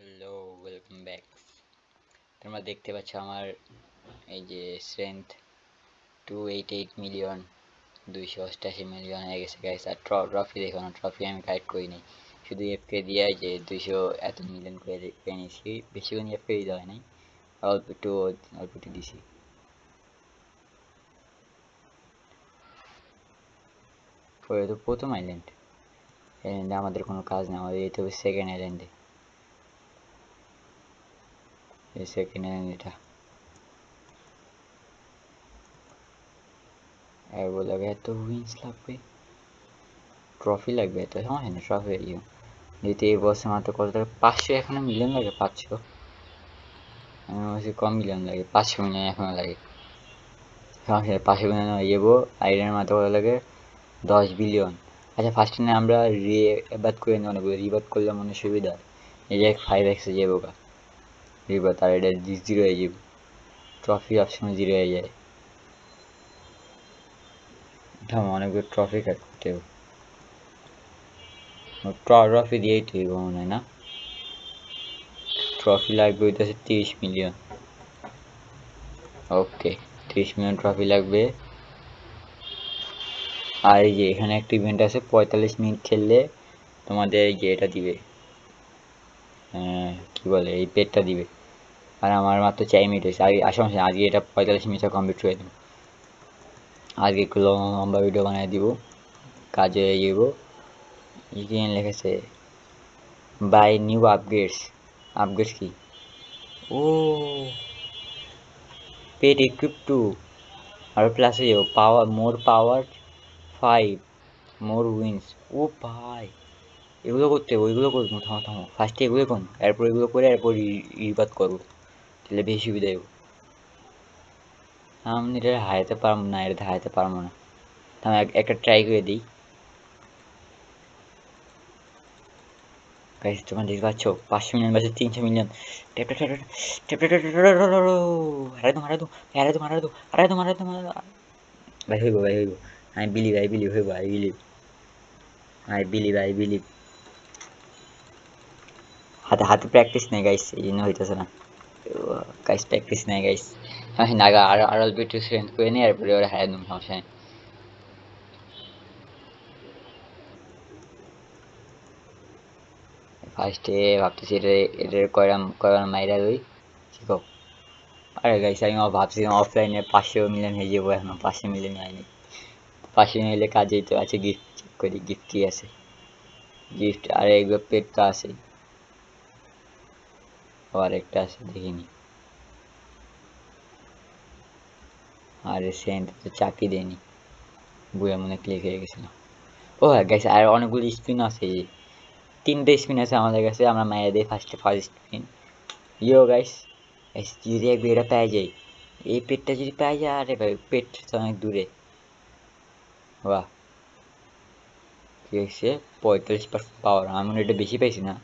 Hello, welcome back. তোমরা দেখতে পাচ্ছ আমার এই যে স্ট্রেংথ 288 মিলিয়ন, 288 মিলিয়ন হয়ে গেছে গাইস। আর ট্রফি দেখো না, ট্রফি আমি কালেক্ট করি নাই, শুধু এফকে দিয়ে যে 200 এত মিলিয়ন করে পেয়ে নিয়েছি। বেশি করে এফকে দিতে হয় নাই, অল্প একটু অল্প একটু দিছি। পরে তো প্রথম আইল্যান্ড, আইল্যান্ডে আমাদের কোনো কাজ নেই, আমাদের এই তো সেকেন্ড আইল্যান্ডে, এই সেকেন্ড আইল্যান্ড এটা। আর বলে এত উইন্স লাগবে, ট্রফি লাগবে, তো সমস্যা নেই, ট্রফি ইউ যেহেতু এই বছর মাত্র কত টাকা, 500 এখনো মিলিয়ন লাগে, 500, আমি ভাবছি কম মিলিয়ন লাগে, 500 মিলিয়ন এখনো লাগে। সমস্যা নেই, 500 মিলিয়ন হয়ে যাবো। আইরনের মাত্র কত লাগে, 10 বিলিয়ন। আচ্ছা ফার্স্টে না আমরা রিবাদ করে নেব, না রিবাদ করলে মনে সুবিধা হয়। এই যে 5x যাবো গা রিবাদ, আর এটা 0 হয়ে যাবো, ট্রফি সবসময় 0 হয়ে যায়। থাম, অনেকগুলো ট্রফি কাট করতে হবে, ট্রফি দিয়েই তো হইব মনে হয় না। ট্রফি লাগবে হইতেছে 30 মিলিয়ন। ওকে, 30 মিলিয়ন ট্রফি লাগবে। আর এই যে এখানে একটা ইভেন্ট আছে, 45 মিনিট খেললে তোমাদের এই যে এটা দিবে, কি বলে, এই পেটটা দিবে। আর আমার মাত্র 4 মিনিট হয়েছে, আগে আসা মাসে আজকে এটা 45 মিনিটে কমপ্লিট করে দেবো। আজকে একটু লম্বা ভিডিও বানিয়ে দিব, কাজে যাবো। এখানে লেখেছে বাই নিউ আপগ্রেডস। আপগ্রেডস কি? ও, পেট ইকুইপ টু, আর প্লাসে যাবো পাওয়ার, মোর পাওয়ার 5, মোর উইন্স। ও ভাই, এগুলো করতে হবে, ওইগুলো করবো, থামো থামো, ফার্স্টে এগুলো করুন, এরপর এগুলো করে এরপর রিবাদ করবো, তাহলে বেশি সুবিধা হইব। আমি এটা হারাতে পারবো না, এটা হারাতে পারবো না। আমি একটা ট্রাই করে দিই। গাইস তোমরা দেখতে পাচ্ছ, 500 মিলিয়ন বাজে 300 million. Tap tap tap tap tap tap tap, হারাই দো হারাই দো হারাই দো হারাই দো হারাই দো হারাই দো হারাই দো। ভাই হইব, ভাই হইব, আই বিলিভ, আই বিলিভ হইব, I believe, I believe, I believe. হাতে হাতে প্র্যাকটিস নেই গাইস, এই জন্য হইতেছে না গাইস, প্র্যাকটিস নেই গাইস। আমি নাগা আর আর অল্প একটু স্ট্রেংথ করে নিই, এরপরে ওরা হারাই দম, সমস্যা নেই। ফার্স্টে ভাবতেছি এটা, এটা কয়রাম কয়রাম মাইরা লই, ঠিক হোক। আরে গাইস আমি ভাবছিলাম অফলাইনে 500 মিলিয়ন হয়ে যাবো, এখন 500 মিলিয়ন হয়নি। 500 হলে কাজেই তো আছে, গিফট চেক করি, গিফট কি আছে। গিফট আর এগুলো পেট তো আছে, আবার একটা আছে দেখিনি। আর সেন্ট তো চাকরি দেয়নি, বুয়া মনে ক্লিক হয়ে গেছিল। ও হ্যাঁ গাইস, আর অনেকগুলো স্পিন আছে, এই যে 3টে স্পিন আছে আমাদের কাছে, আমরা মাইরা দিই ফার্স্টে, ফার্স্ট স্পিন। ইয়ো গাইস, যদি একবার এটা পেয়ে যাই, এই পেটটা যদি পেয়ে যায়, আরে ভাই পেট তো অনেক দূরে। বাহ, কি হয়েছে, 45% পাওয়ার, আমি মনে হয় এটা বেশি পাইছি না।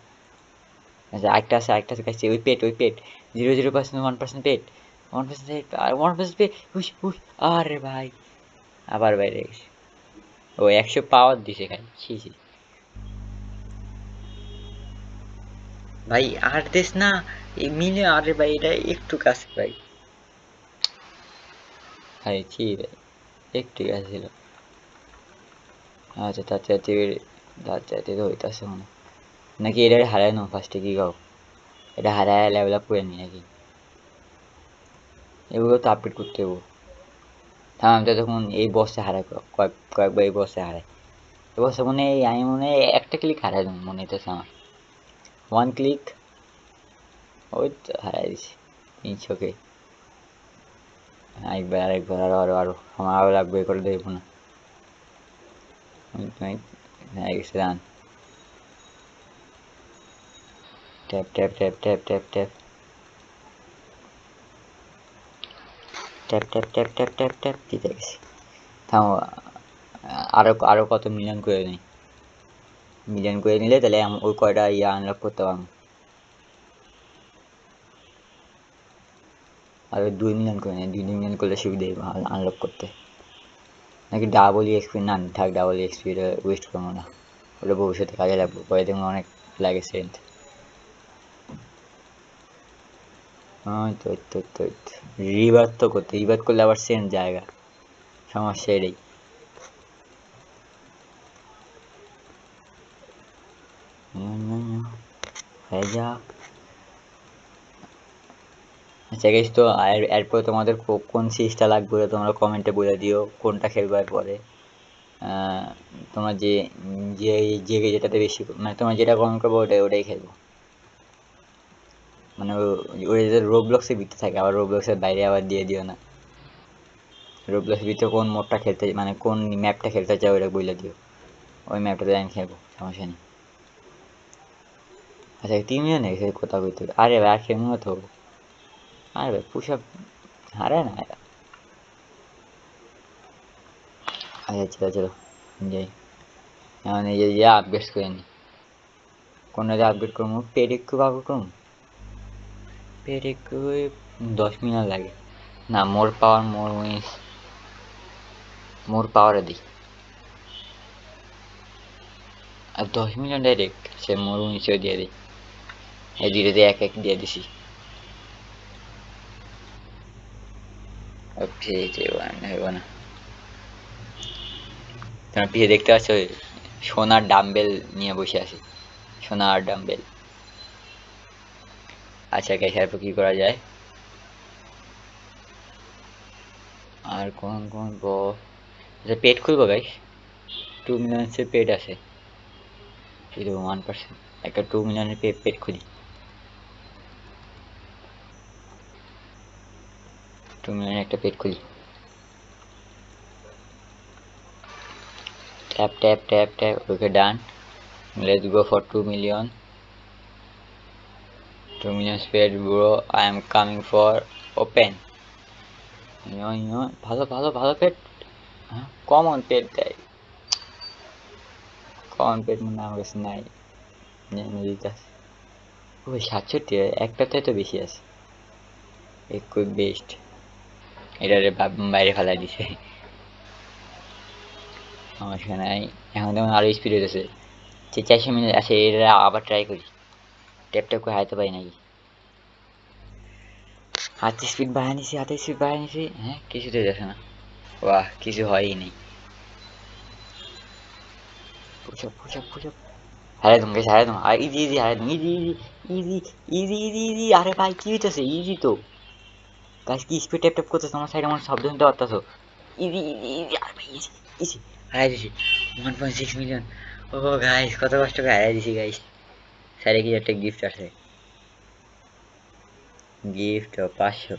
আচ্ছা আরেকটা আছে, আরেকটা আছে গাইস, ওই পেট, ওই পেট 0.0%, 1% পেট, 1% পেট, আর 1% পেট, হুস হুস। আরে ভাই, আবার বাইরে গেছে। ও 100 পাওয়ার দিছে খালি, ছি ছি। ভাই আর দিস না, এই মিলে, আরে ভাই এটা একটু কাছে ভাই, ভাই ছি ভাই, একটু কাছে ছিল। আচ্ছা তাড়াতাড়ি, তাড়াতাড়ি তো হইতাছে মনে হয়। নাকি এটা হারায় নাও ফার্স্টে, কি গাও, এটা হারায় লেভেল আপ করে নি নাকি, এগুলো তো আপডেট করতে হবো। থাম, আমি তো তখন এই বসে হারাই, কয়েকবার এই বসে হারাই। এই বসে মনে হয় আমি মনে হয় একটা ক্লিক হারাই দেবো মনে হইতেছে আমার, 1 ক্লিক, ওই তো হারাই দিছি 300 কে। আরেকবার, আরেকবার, আরো আরো আরো, আমার আরো লাগবে, করে দেখবো না। হয়ে গেছে run, tap tap tap tap tap tap tap tap tap tap tap tap, জিতে গেছি। থামো, আরো আরো কত মিলিয়ন করে নিই, মিলিয়ন করে নিলে তাহলে ওই কয়টা ইয়ে আনলক করতে পারবো। আর 2 মিলিয়ন করে নিই, 2 মিলিয়ন করলে সুবিধা আনলক করতে। নাকি ডাবল এক্সপি, না থাক, ডাবল এক্সপি ওয়েস্ট করবো না, ওটা ভবিষ্যতে কাজে লাগবে, পরে দেখুন অনেক লাগে সেন্ট। ওই তো ওই তো ওই তো ওই তো। রিবাত তো করতে রিবাত করলে আবার সেম জায়গা, সমস্যা এটাই। হয়ে যা। আচ্ছা গাইস, তো এরপরে তোমাদের কোন সিরিজটা লাগবে ওটা তোমরা কমেন্টে বলে দিও, কোনটা খেলবে এরপরে। আহ, তোমার যে যে যেটাতে বেশি মানে তোমার যেটা কমেন্ট করবো ওটাই খেলবো। মানে ওই যে রোবলক্সের ভিতরে থাকে, আবার রোবলক্সের বাইরে আবার দিয়ে দিও না। রোবলক্সের ভিতরে কোন মোডটা খেলতে মানে কোন ম্যাপটা খেলতে চাও ওটা বলে দিও, ওই ম্যাপটাতে আমি খেলবো, সমস্যা নেই। আচ্ছা 3 মিলিয়ন এসে কোথাও করতে হবে, আরে ভাই আর খেলবো না তো। আরে ভাই পুশ আপ হারে না। আচ্ছা চলো চলো যাই। এখন এই যে আপগ্রেড করে নি, কোনটা আপগ্রেড করবো, পেডিক আপগ্রেড করবো। পেডিক 10 মিলিয়ন লাগে না, মোর পাওয়ার মোর উইন্স, মোর পাওয়ারে দিই। আর 10 মিলিয়ন ডাইরেক্ট সে মোর উইন্সও দিয়ে দিই, এই দুইটাতে এক এক দিয়ে দিছি। ওকে হইব না। তোমার পিছিয়ে দেখতে পাচ্ছ সোনার ডাম্বেল নিয়ে বসে আছি, সোনার ডাম্বেল। আচ্ছা গাইস এরপর কি করা যায়, আর কোন কোন আচ্ছা পেট খুলবো গাইস, 2 মিলিয়ন পেট আছে, শুধু 1%, একটা 2 মিলিয়নের পেট খুলি, 2 মিলিয়নের একটা পেট খুলি। Tap tap tap tap, okay done. Let's go for 2 million, 2 million pet bro, I am coming for open. ভালো ভালো ভালো পেট, হ্যাঁ কমন পেট দেয়, কমন পেট মনে হয় আমার কাছে নাই, দিতে আছে। ওই 67, একটাতে তো বেশি আছে, একটু বেস্ট, এটারে বাইরে ফেলাই দিছে, সমস্যা নাই। এখন যেমন আরো স্পিড হইতেছে, 400 মিনিট আছে, এটা আবার ট্রাই করি, ট্যাপ ট্যাপ করে হাইতে পারি নাকি। হাতে স্পিড বাড়ায় নিছি, হাতে স্পিড বাড়ায় নিছি, হ্যাঁ কিছুতে যাচ্ছে না, বাহ কিছু হয়ই নেই। পুষপ পুষপ পুষপ, হারাই তুমি গেছে, হারাই তুমি, আর ইজি ইজি হারাই তুমি, easy easy easy easy easy easy, আরে ভাই কি হইতেছে, ইজি তো গাছ, কি স্পিড ট্যাপ ট্যাপ করতেছে আমার সাইডে, আমার শব্দ শুনতে পারতেছো, ইজি ইজি ইজি, আরে ভাই ইজি ইজি, হারাই দিছি 1.6 মিলিয়ন। ও গাইস কত কষ্ট করে হারাই দিছি গাইস, স্যারে কি একটা গিফট আছে, গিফট 500,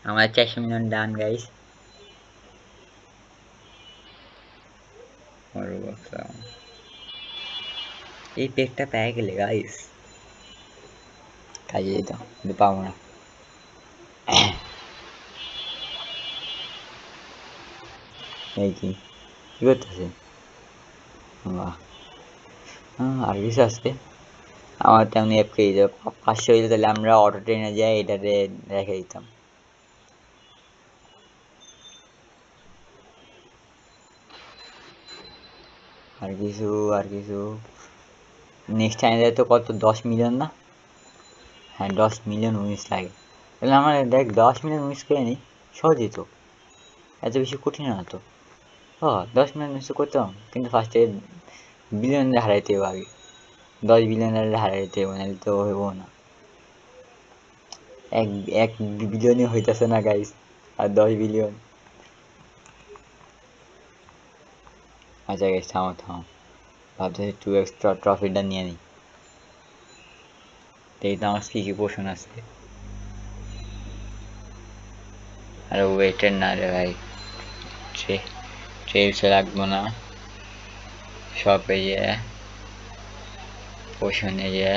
আমার 400 মিলিয়ন ডান গাইস। এই পেকটা পেয়ে গেলে গাইস কাজে যেতাম, কিন্তু পাবো না। এই কি কি করতেছে, বাহ, আর কিছু আছে, আমার তেমনি অ্যাপ খেয়ে যাবে 500 হইলে, তাহলে আমরা অটো ট্রেনে যাই এটাতে রেখে দিতাম। আর কিছু, আর কিছু, নেক্সট টাইম তো কত 10 মিলিয়ন না, হ্যাঁ 10 মিলিয়ন উইন্স লাগে, তাহলে আমার দেখ 10 মিলিয়ন উইন্স করে নিই, সহজই তো, এত বেশি কঠিন না তো। ও 10 মিলিয়ন উইন্স করতাম, কিন্তু ফার্স্টে বিলিয়ন হারাইতে হবে আগে, 10 বিলিয়নের হারাইতে হবে, নাহলে তো হইব না। এক এক বিলিয়নই হইতেছে না গাইস, আর 10 বিলিয়ন। আচ্ছা গাইস থামো থামো, ভাবতেছি 2x ট্রফিটা নিয়ে নিই, এই তো আমার কি কি পোষণ আছে, আর ওয়েটের না রে ভাই, ট্রেলসে রাখবো না, শপে যে পোষণে যে,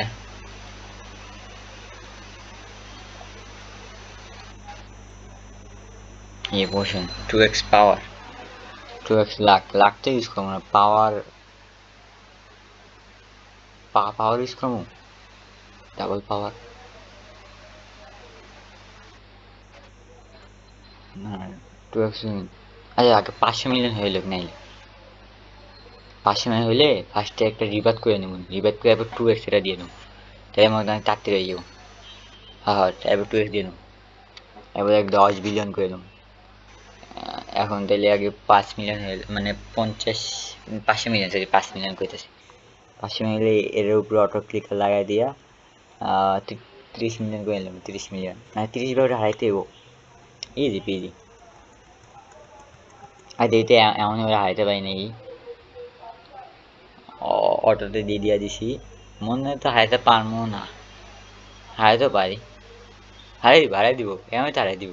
ये पोषण 2x पावर, 2x लाख तो यूज करबो ना, पावर पावर यूज करबो, ডাবল পাওয়ার না, 2x, আচ্ছা আগে 500 মিলিয়ন হইলে নাইলে, 500 মিলিয়ন হইলে ফার্স্টে একটা রিবাত করে নেব, রিবাত করে এরপর 2x এটা দিয়ে দেবো, তাই আমার আমি তাড়াতাড়ি হয়ে যাবো। হ্যাঁ এবার 2x দিয়ে দিলাম, এবার 10 বিলিয়ন করে দিলাম। এখন তাহলে আগে 5 মিলিয়ন হয়ে মানে 500 মিলিয়ন, সরি 5 মিলিয়ন কইতেছি, 500 মিলিয়ন এর উপরে অটো ক্লিকার লাগাই দিয়া 30 মিলিয়ন করে নিলাম, 30 মিলিয়ন মানে 30 হারাইতে হইব, ইজি পিজি। আর এইটা এমন ওরা হারাইতে পারি নাকি, অটোতে দিয়ে দিয়া দিছি, মনে হয় তো হারাইতে পারবো না, হারাইতে পারি, হারাই দিব এমন তো হারাই দিব,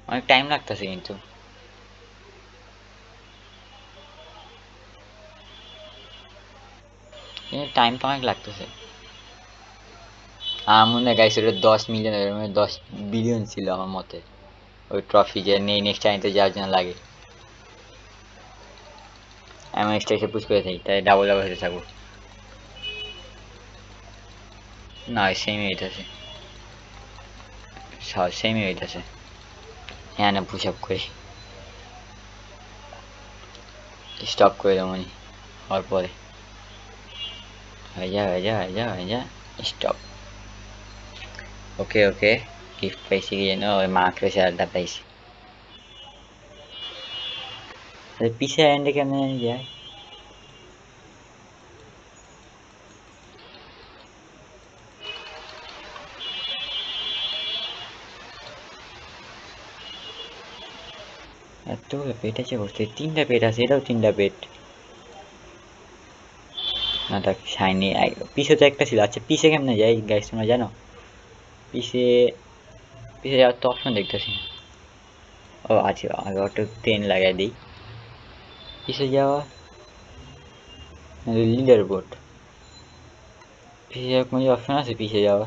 অনেক টাইম লাগতেছে কিন্তু। টাইম তো অনেক লাগতেছে। আমার মনে হয় গাইস ওটা 10 মিলিয়ন, 10 বিলিয়ন ছিল আমার মতে, ওই ট্রফি যে নেই নেক্সট টাইমতে যাওয়ার জন্য লাগে। আমি এক্সট্রা এসে পুশ করে থাকি, তাই ডাবল ডাবল হতে থাকবো। না সেমই হইতেছে, সেমই হইতেছে। হ্যাঁ না পুশ আপ করি, স্টপ করে দেবো নি হওয়ার পরে, হয়ে যা স্টপ। ওকে ওকে, গিফট পাইছি কি যেন, ওই মাকে শেয়ারটা পাইছি। পিছে এন্ডে কেমনে জানি যায়। এতগুলো পেট আছে বসতে, 3টা পেট আছে, এটাও 3টা পেট। না দেখ শাইনি, পিছে তো একটা ছিল। আচ্ছা পিছে কেমনে যাই গাইস, তোমরা জানো? পিছে, পিছে যাওয়ার তো অপশন দেখতেছি না। ও আচ্ছা, আগে অটো 10 লাগাই দিই। পিছে যাওয়া, লিডার বোর্ড, পিছে যাওয়ার কোনো অপশন আছে? পিছে যাওয়া,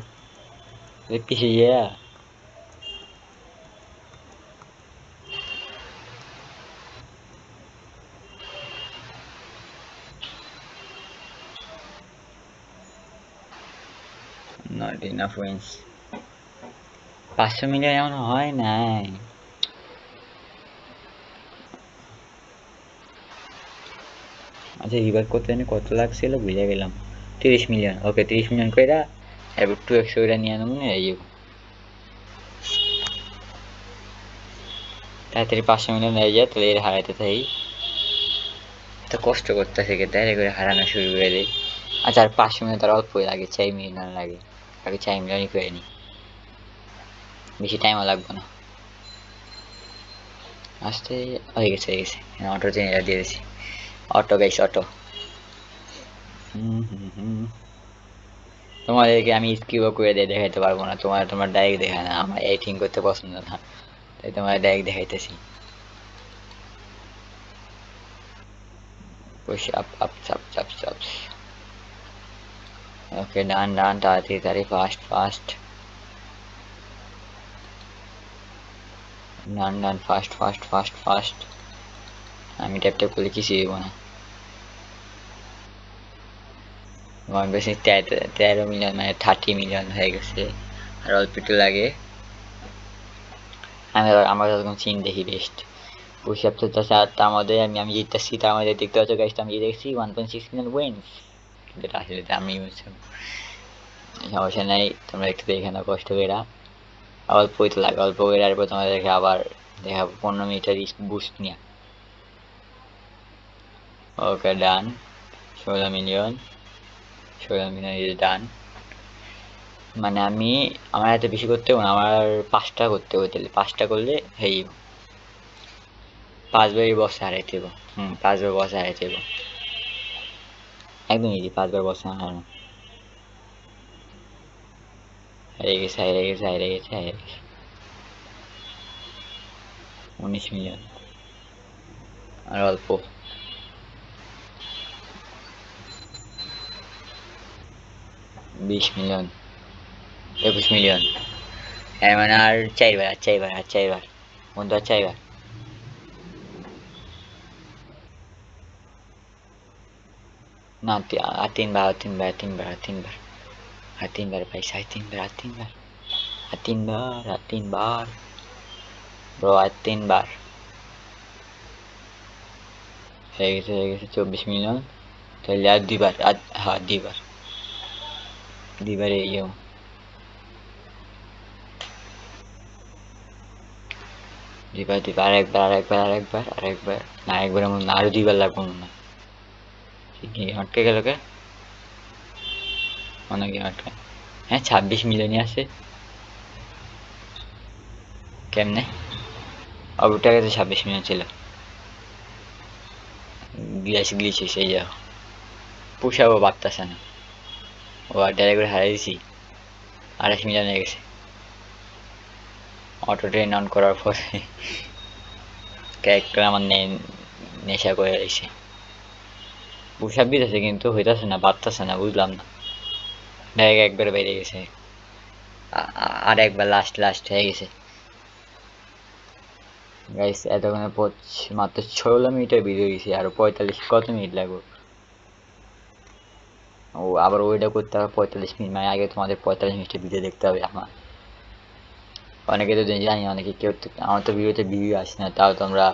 পিছে যাওয়া, নট ইনাফ উইন্স। 500 মিলিয়ন এমন হয় নাই। আচ্ছা রিভার করতে জানি কত লাগছিল বুঝে গেলাম, 30 মিলিয়ন। ওকে 30 মিলিয়ন কইরা এবার 2x ওইটা নিয়ে নেবো না, এই তাড়াতাড়ি 500 মিলিয়ন হয়ে যায়, তাহলে এর হারাইতে থাকি। এত কষ্ট করতেছে কে তাই করে হারানো শুরু করে দেয়। আচ্ছা আর 500 মিলিয়ন তার অল্পই লাগে, 4 মিলিয়ন লাগে, আগে 4 মিলিয়নই করে নিই, বেশি টাইমও লাগবে না। আসতে হয়ে গেছে, অটো চেঞ্জ দিয়ে দিছি। Auto guys auto. তোমাদেরকে আমি স্কিপও করে দিয়ে দেখাইতে পারবো না, তোমার ডাইরেক্ট দেখায় না, আমার এডিটিং করতে পছন্দ না, তাই তোমার ডাইরেক্ট দেখাইতেছি। পুশ আপ আপ চাপ চাপ চাপ। ওকে ডান ডান, তাড়াতাড়ি ফাস্ট ফাস্ট, ডান ডান ফাস্ট ফাস্ট ফাস্ট ফাস্ট। আমি ট্যাপ ট্যাপ করলে কিছুই হইব না। আমার বেশি 13 মিলিয়ন মানে 30 মিলিয়ন হয়ে গেছে, আর অল্প একটু লাগে। আমরা যখন সিন দেখি বেস্ট পুশ আপ চলতেছে, আর তার মধ্যে আমি জিততেছি, তার মধ্যে দেখতে পাচ্ছ গাইস আমি দেখছি 1.6 মিলিয়ন উইন্স, যেটা আসলে আমি সমস্যা নাই, তোমরা একটু দেখে নাও কষ্ট করে। অল্পই তো লাগে, অল্প করে আসবো তোমাদেরকে আবার দেখাবো 15 মিনিটের বুস্ট নিয়ে। ওকে ডান, 16 মিলিয়ন, 16 মিলিয়ন ইজ ডান। মানে আমার এত বেশি করতে হবে না, আমার 5টা করতে হবে, তাহলে 5টা করলে হেই 5বারই বসে হারাইতে হইব। 5বার বসে হারাইতে হইব, একদম ইজি, 5বার বসে হারানো। হারিয়ে গেছে। 19 মিলিয়ন, আর অল্প, 20 মিলিয়ন, 21 মিলিয়ন। মানে আর 4বার, আর 4বার বন্ধু, আর 4বার। না আর 3বার, আর 3বার পাইছি, আর 3বার ব্রো, আর 3বার হয়ে গেছে 24 মিলিয়ন, তাহলে আর 2বার, আর হ্যাঁ 2বার। দুইবারে ইয়েও দুইবার আরেকবার না একবার এমন না, আরো দুইবার লাগবো মনে হয়। কি আটকে গেল কে? অনেকে আটকে। হ্যাঁ 26 মিলিয়নই আছে। কেমনে? অবুটার কাছে 26 মিলিয়ন ছিল। গ্লিচ এসে যাও, পুষাবো পারতাছে না। ও আর ডাইরেক্ট করে হারিয়ে দিছি, 28 মিলিয়ন হয়ে গেছে। অটো ট্রেন অন করার পরে ক্যারেক্টার আমার নেশা করে রয়েছে। পুষাপ দিতেছে কিন্তু হইতাছে না, পারতাছে না, বুঝলাম না। ডাইরেক্ট একবারে বেরিয়ে গেছে। আর একবার লাস্ট হয়ে গেছে। গাইস এতক্ষণে মাত্র 16 মিনিটের ভিডিও দিয়েছি, আরো 45 কত মিনিট লাগবে? ও আবার ওইটা করতে হবে 45 মিনিট, মানে আগে তোমাদের 45 মিনিটের ভিডিও দেখতে হবে আমার। অনেকে তো জানি, অনেকে কেউ আমার তো ভিডিওতে ভিডিও আসে না, তাও তোমরা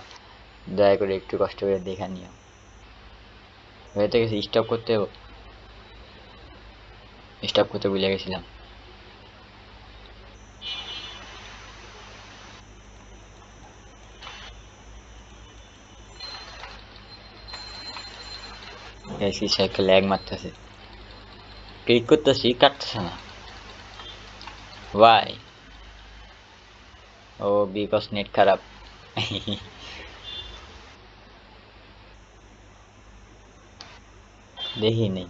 দয়া করে একটু কষ্ট করে দেখা নিও। হয়ে গেছে, স্টপ করতে হবে, স্টপ করতে ভুলে গেছিলাম। একটা ল্যাগ মারতেছে, ক্লিক করতেছি কাটতেছে না। ওয়াই? ও বিকজ নেট খারাপ। দেখি নেই,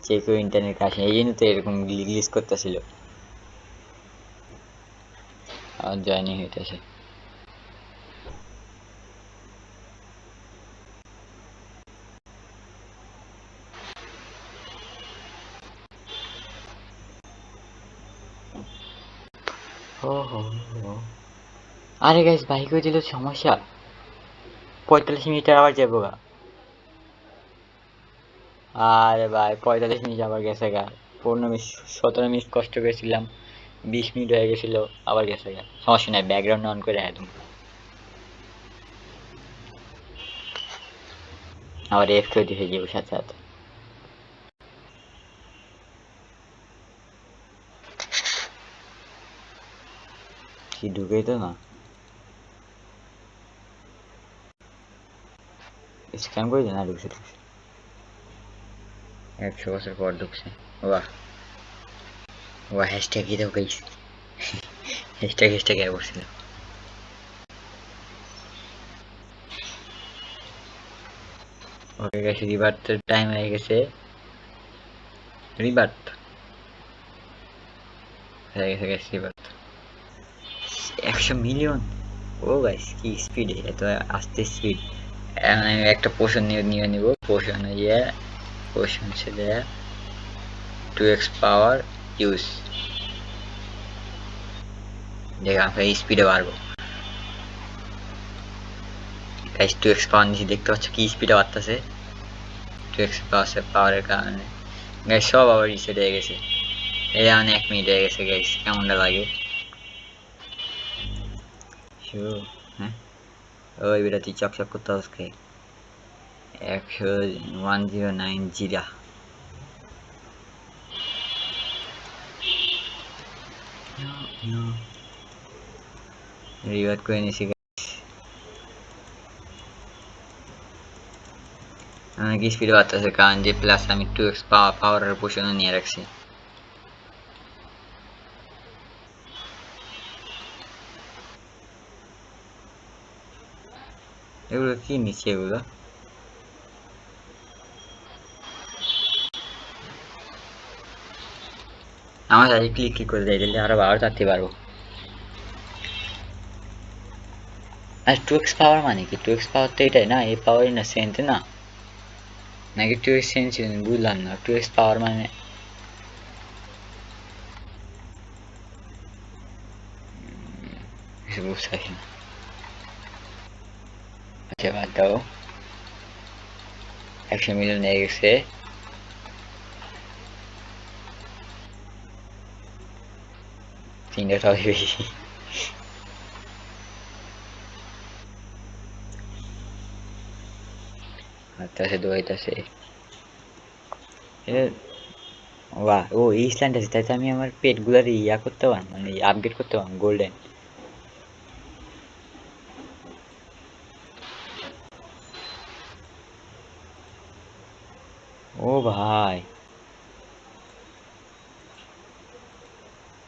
চেক ইন্টারনেট আসে, এই জন্য তো এরকম গ্লিচ করতেছিল। আর জয়নিং হইতেছে। ও হো হো। আরে গাইস বাইক হয়ে দিলে সমস্যা, 45 মিনিট আবার যাবো গা। আরে ভাই 45 মিনিট আবার গেছে গা। 15 মিনিট 17 মিনিট কষ্ট করেছিলাম, 20 মিনিট হয়ে গেছিল, আবার গেছে গা। সমস্যা নাই, ব্যাকগ্রাউন্ড অন করে একদম আবার এফ তৈরি হয়ে যাবে সাথে সাথে। কি ঢুকেই তো না, স্ক্যাম করে না, ঢুকছে 100 বছর পর ঢুকছে। বাহ, ও হ্যাশট্যাগ কি দাও গাইস, হ্যাশট্যাগ এ বসছিল। ওকে গেছে, রিবার্থের টাইম হয়ে গেছে। রিবার্থ হয়ে গেছে, গেছে রিবার্থ। 100 মিলিয়ন! ও গাইস কি স্পিড, এত আস্তে স্পিড। আমি একটা পোষণ নিয়ে নিব, পোষণ ইয়ে, পোষণ ছেলে 2x পাওয়ার ইউজ, দেখে আমরা স্পিডে বাড়বো। গাইস 2x পাওয়ার নিচে দেখতে পাচ্ছ কি স্পিডে বাড়তেছে, 2x পাওয়ারের কারণে। গাইস সব আবার রিসেট হয়ে গেছে, এই যেমন 1 মিনিট হয়ে গেছে গাইস, কেমনটা লাগে? হ্যাঁ ওই বেটা তুই চকচক করতে হচ্ছে। 109 জিরা রিওয়ার্ড করে নিছি। অনেক স্পিডে বাড়তেছে কারণ যে প্লাস আমি 2x পাওয়ারের পোষণও নিয়ে রাখছি। এগুলো কি নিচ্ছে এগুলো? আমার আগে ক্লিক করে দেয়, দিলে আরো ভালো চাচ্তে পারবো। আর 2x পাওয়ার মানে কি? 2x পাওয়ার তো এটাই না, এই পাওয়ারই না, সেন্ট না নাকি? 2x সেন্ট বুঝলাম না, 2x পাওয়ার মানে কিছু বুঝতে পারছি না। আচ্ছা বাদ দাও, 100 মিলিয়ন হয়ে গেছে। তিনটা সবই বেশি। হাঁটতেছে দৌড়াইতেছে। বাহ! ও ইসল্যান্ড আছে, তাই তো আমি আমার পেটগুলার ইয়া করতে পারবো, মানে আপগ্রেড করতে পারবো গোল্ডেন। ও ভাই,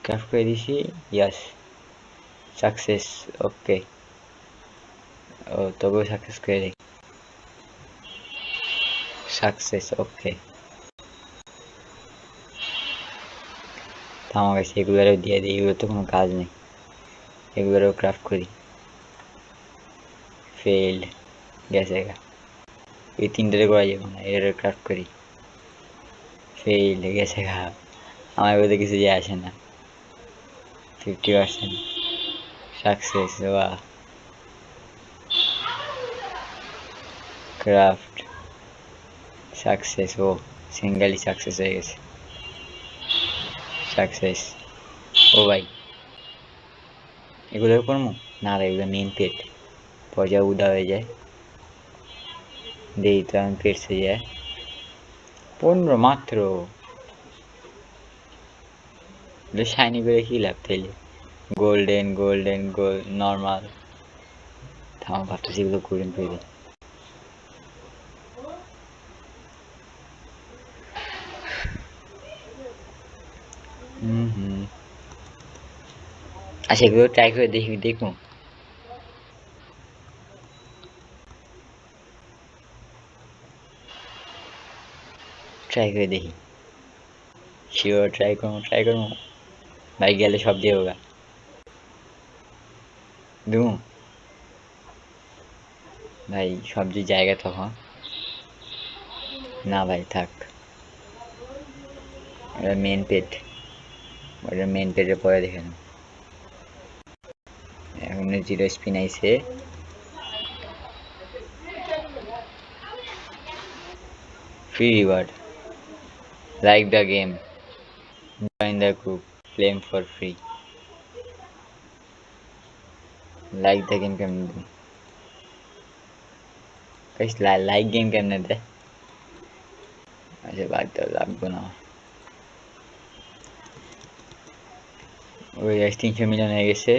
ক্রাফট করে দিছি। ইয়াস, সাকসেস। ওকে। ও তবুও সাকসেস করে দিই। সাকসেস, ওকে। থামা গেছে, এগুলোরও দিয়ে দিই, এগুলো তো কোনো কাজ নেই। এগুলোরও ক্রাফট করি। ফেইল্ড, গেছে গা। এই তিনটারে করা যাবে না, এর ক্রাফট করি। ফেইল্ড, গেছে গা। আমার বলতে কিছু যায় আসে না। 50%। সাকসেস, বাহ। Craft, success. ও সিঙ্গেলই সাকসেস হয়ে গেছে। সাকসেস। ও ভাই, এগুলো করবো না ভাই, এগুলো মেন পেট, পয়সা উদা হয়ে যায়। দেই তো আমি পেট হয়ে যায় 15 মাত্র। শাইনি করে কি লাভ তাইলে? Golden golden gold normal. থামা, ভাবতেছি এগুলো গোল্ডেন করে দিই। হুম। আচ্ছা, এগুলো ট্রাই করে দেখি, দেখুন। ট্রাই করে দেখি। শিওর ট্রাই করবো, ট্রাই করবো। ভাই গেলে সব দিয়ে হোগা। দু ভাই সবজির জায়গা তখন। না ভাই থাক, এটা মেন পেট, ওটা মেন পেটের পরে দেখে নেব। এখন জিরো স্পিন আইছে। Free reward, like the game, join the group, claim for free. Like the game কেমনে দেব? গাইস লাইক গেম কেমনে দেয়? আচ্ছা বাদ দাও, লাগবে না আমার। ওই গাইস 300 মিলিয়ন হয়ে গেছে।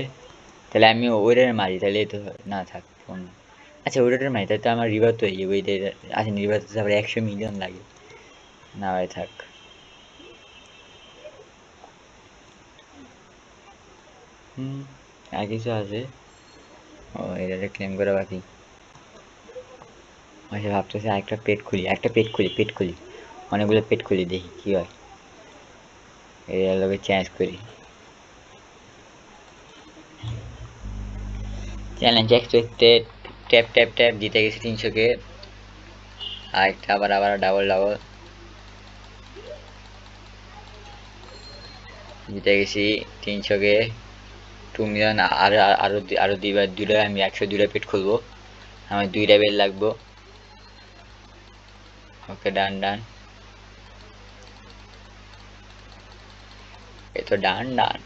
তাহলে আমি ওইটার মারি, তাহলে তো না থাক ফোন। আচ্ছা ওইটার মারি, তাহলে তো আমার রিভার তো হয়ে যাবে ওইটা। আচ্ছা রিভার তো তারপরে 100 মিলিয়ন লাগে। না ভাই থাক। হুম, আর কিছু আছে? ও এটা ক্লেম করা বাকি। আচ্ছা ভাবতেছি আরেকটা পেট খুলি, একটা পেট খুলি, পেট খুলি, অনেকগুলো পেট খুলি, দেখি কি হয়। এর লগে চেঞ্জ করি। Challenge expected. Tap tap tap, জিতে গেছি 300 কে। আরেকটা আবার আবার ডাবল ডাবল জিতে গেছি 300 কে। 2 মিলিয়ন। আর আরো আরো দুইবার, দুইটা আমি 102টা পেট খুলবো। আমার 2টা বেল লাগবো। ওকে ডান ডান, এই তো ডান ডান।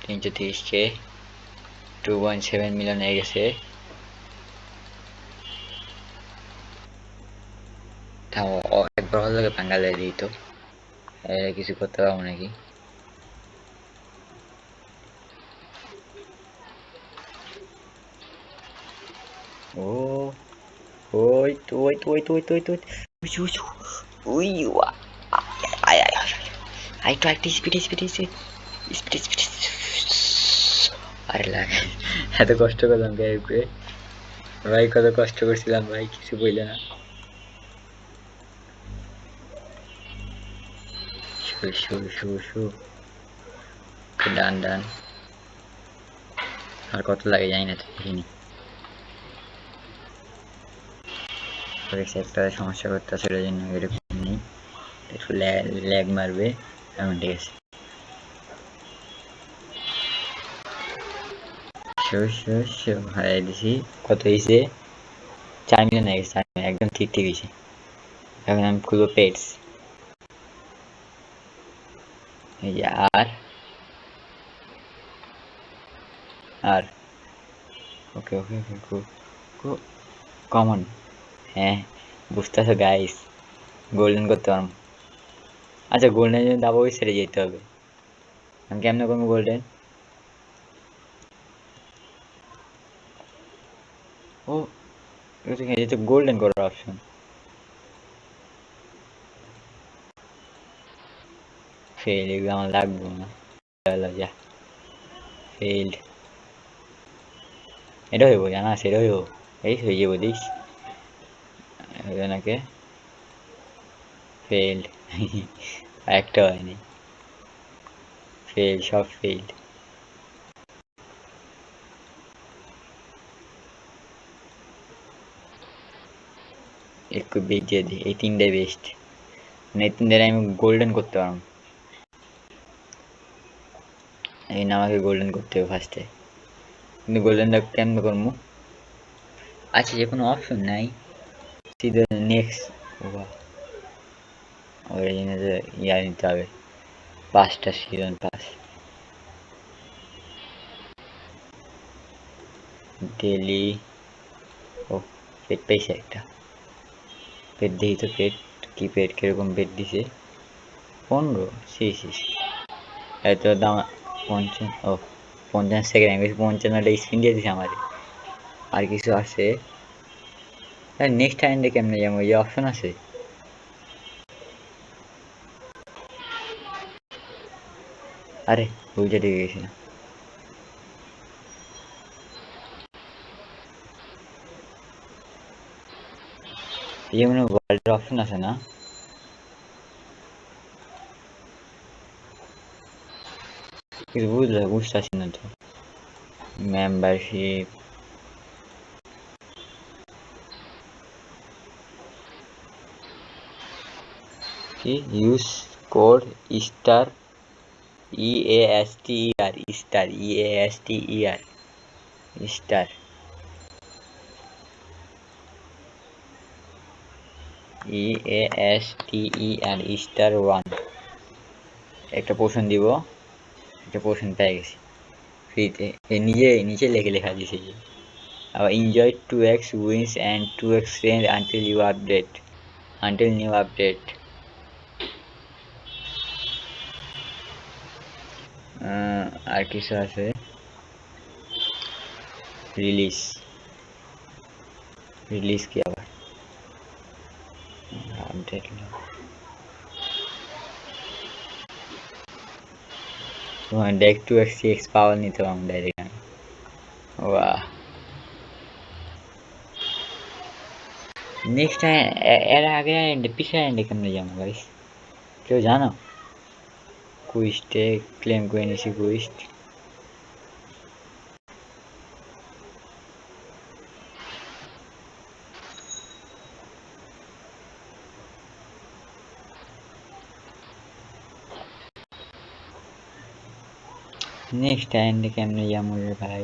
330 কে, 2.7 মিলিয়ন হয়ে গেছে। থামো, একবার হলো বাঙ্গালে দিই তো। কিছু করতে পারবো নাকি? ও ওই তো ওই তো ওই তো ওই তো ওই তো ওই তো, ওই ওয়া, আয় আয় আয়, আয় তো একটা speed speed speed speed speed. আরে লাগে, এত কষ্ট করলাম গায়ে উপরে। ভাই কত কষ্ট করছিলাম ভাই, কিছু বইলে না। শু শু শু শু। ডান ডান। আর কত লাগে জানি না, তো দেখিনি। একটা সমস্যা করতেছে, ওই জন্য এরকম নেই, একটু ল্যাগ মারবে। এখন ঠিক আছে। শু শু শু, হারাই দিছি। কত হয়েছে? 4 মিলিয়ন হয়ে গেছে, একদম ঠিক ঠিক হয়েছে। এখন আমি খুলবো পেটস। এই যে আর আর ওকে ওকে ওকে, কমন। হ্যাঁ, বুঝতেছো গাইস, গোল্ডেন করতে পারবো। আচ্ছা গোল্ডেন জন্য দাবা ওই সাইডে যেতে হবে। আমি কেমনে করবো গোল্ডেন? ও এটা তো গোল্ডেন করার অপশন। ফেল, এগুলো আমার লাগবে না। চলো যা, ফেল্ড। এটা হইব, জানা আছে এটা হইব। এই হয়ে যাবো দিস নাকি? ফেল্ড। একটা হয়নি। ফেল, সব ফেল্ড। একটু বেঁচে দিই, এই তিনটাই বেস্ট। মানে এই তিনটায় আমি গোল্ডেন করতে পারবো। এই না, আমাকে গোল্ডেন করতে হবে ফার্স্টে। কিন্তু গোল্ডেনটা কেমন করবো? আচ্ছা যে কোনো অপশন নাই, সিধা নেক্সট। ওর জন্য ইয়া নিতে হবে, 5টা সিজন পাস। ডেলি। ও, পেট পেয়েছে একটা। পেট দেখি তো, পেট কি, পেট কিরকম পেট দিছে? 15, শেষ শেষ। এত দাম। 50, ও 50 সেকেন্ড, আমি 55টা স্পিন দিয়ে দিছে আমার। আর কিছু আছে? নেক্সট টাইমে কেমনে যাবো, এই অপশন আছে? আরে ভুলটা দিয়ে গেছি না। এই মনে ওয়ার্ল্ডের অপশন আছে না? কিছু বুঝতে পারছি না তো। মেম্বারশিপ। কি use code star, EASTER, star, EASTER, star, EASTER, star 1। একটা পোর্শন দিব, একটা পোর্শন পেয়ে গেছি ফ্রিতে। নিজে নিচে লেখে লেখা দিছে যে enjoy 2x wins and 2x range until you update, until new update. আর কিছু আছে? রিলিজ, রিলিজ কি আবার? আপডেট তোমার ডাইরেক্ট 2x 3x পাওয়ার নিতে পারবো ডাইরেক্ট। ওয়াহ। নেক্সট টাইম এর আগে পিছনে এন্ডে কেমনে যাবো গাইস, কেউ জানো? কুইস্টে ক্লেম করে নিছি, কুইস্ট। নেক্সট এন্ডে কেমনে যাবো রে ভাই?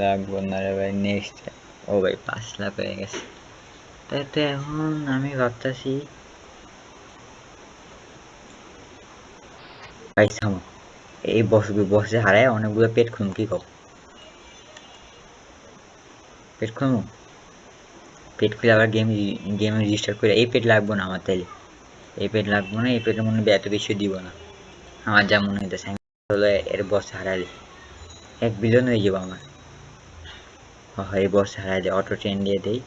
লাগবো না রে ভাই নেক্সট। ও ভাই 5 লাখ হয়ে গেছে। তাতে এখন আমি ভাবতেছি, ভাই থামো, এই বসে হারায় অনেকগুলো পেট খুন, কি কও? পেট খুলবো, পেট খুলে আবার গেমে রেজিস্টার করে। এই পেট লাগবো না আমার তাইলে, এই পেট লাগবো না, এই পেটের মনে হয় এত বেশি দিব না আমার যা মনে হইতেছে। হলো এর বস হারালে 1 বিলিয়ন হয়ে যাবো আমার। এই বস হারালে অটো ট্রেন দিয়ে দেই।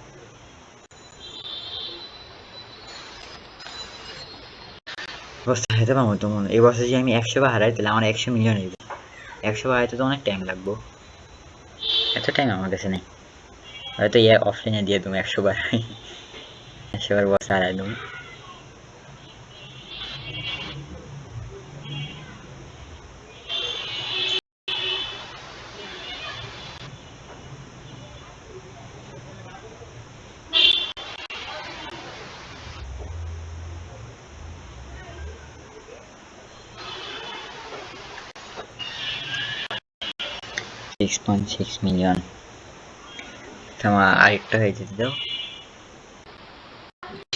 বস হারাইতে পারবো তো মনে, এই বসে যদি আমি 100 বার হারাই তাহলে আমার 100 মিলিয়ন হইব। 100 বার হারাইতে তো অনেক টাইম লাগবো, এত টাইম আমার কাছে নেই। হয়তো অফলাইনে দিয়ে তুমি 100 বার, 100 বার বস হারাই তুমি। 6.6 মিলিয়ন। তোমার আরেকটা হয়ে যেতে দাও।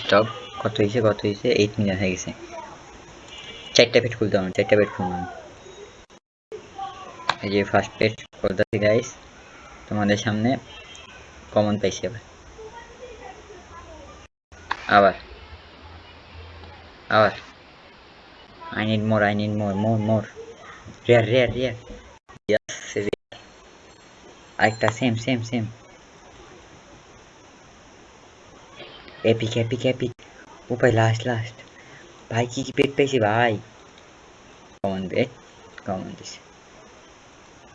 স্টপ। কত হয়েছে, কত হয়েছে? 8 মিলিয়ন হয়ে গেছে। 4টা পেট খুলতে হবে, 4টা পেট খুললাম। এই যে ফার্স্ট পেট খুলতেছি গাইস তোমাদের সামনে। কমন পাইছি আবার আবার আবার I need more rare yes আরেকটা সেম এপিক ও ভাই লাস্ট ভাই কি পেট পেয়েছি ভাই কমন পেট কমন দিছে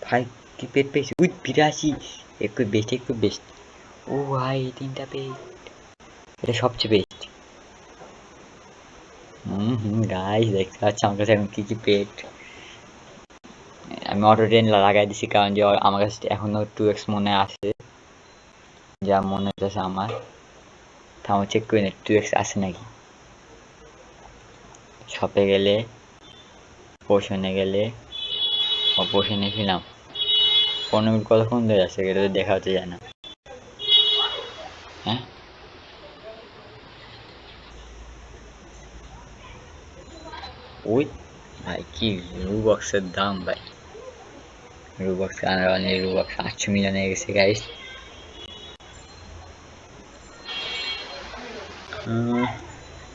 ভাই কি পেট পেয়েছি উই 82 একটু বেস্ট ও ভাই তিনটা পেট এটা সবচেয়ে বেস্ট গাইস দেখতে পাচ্ছ আমার কাছে এখন কি পেট আমি অটো ট্রেন লাগাই দিছি কারণ যে আমার কাছে এখনো 2x মনে আছে যা মনে হচ্ছে আমার থামো চেক করে নে 2x আছে নাকি শপে গেলে পোষণে গেলে পোষণে ছিলাম 15 মিনিট কতক্ষণ ধরে যাচ্ছে এটা তো দেখা হচ্ছে যায় না হ্যাঁ ওই ভাই কি রুবক্সের দাম ভাই রুবক্স আনার রুবক্স 800 মিলিয়ন হয়ে গেছে গাইস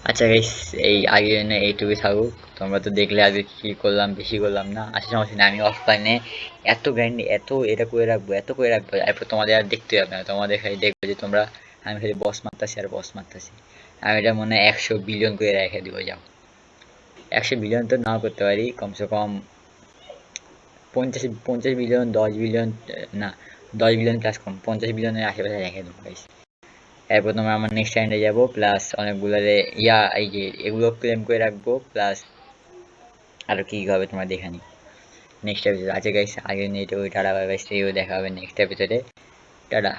আচ্ছা গাইস এই আগে জন্য এইটুকুই থাকুক তোমরা তো দেখলে আগে কি করলাম বেশি করলাম না আচ্ছা সমস্যা নেই আমি অফলাইনে এত গ্রাইন্ড এত করে রাখবো এরপর তোমাদের আর দেখতে হবে না তোমাদের খালি দেখবে যে তোমরা আমি খালি বস মারতাছি আমি এটা মনে হয় 100 বিলিয়ন করে রেখে দিব যাও 100 বিলিয়ন তো নাও করতে পারি কমসে কম 50 বিলিয়ন 10 বিলিয়ন না 10 বিলিয়ন প্লাস কম 50 বিলিয়নের আশেপাশে রেখে দেবো গাইস এরপর তোমরা আমার নেক্সট টাইমে যাবো প্লাস অনেকগুলো এই যে এগুলো ক্লেম করে রাখবো প্লাস আরো কি হবে তোমরা দেখে নি নেক্সট এপিসোড আছে গাইস আগে নিয়ে টাটা বাই বাই দেখা হবে নেক্সট এপিসোডে টাটা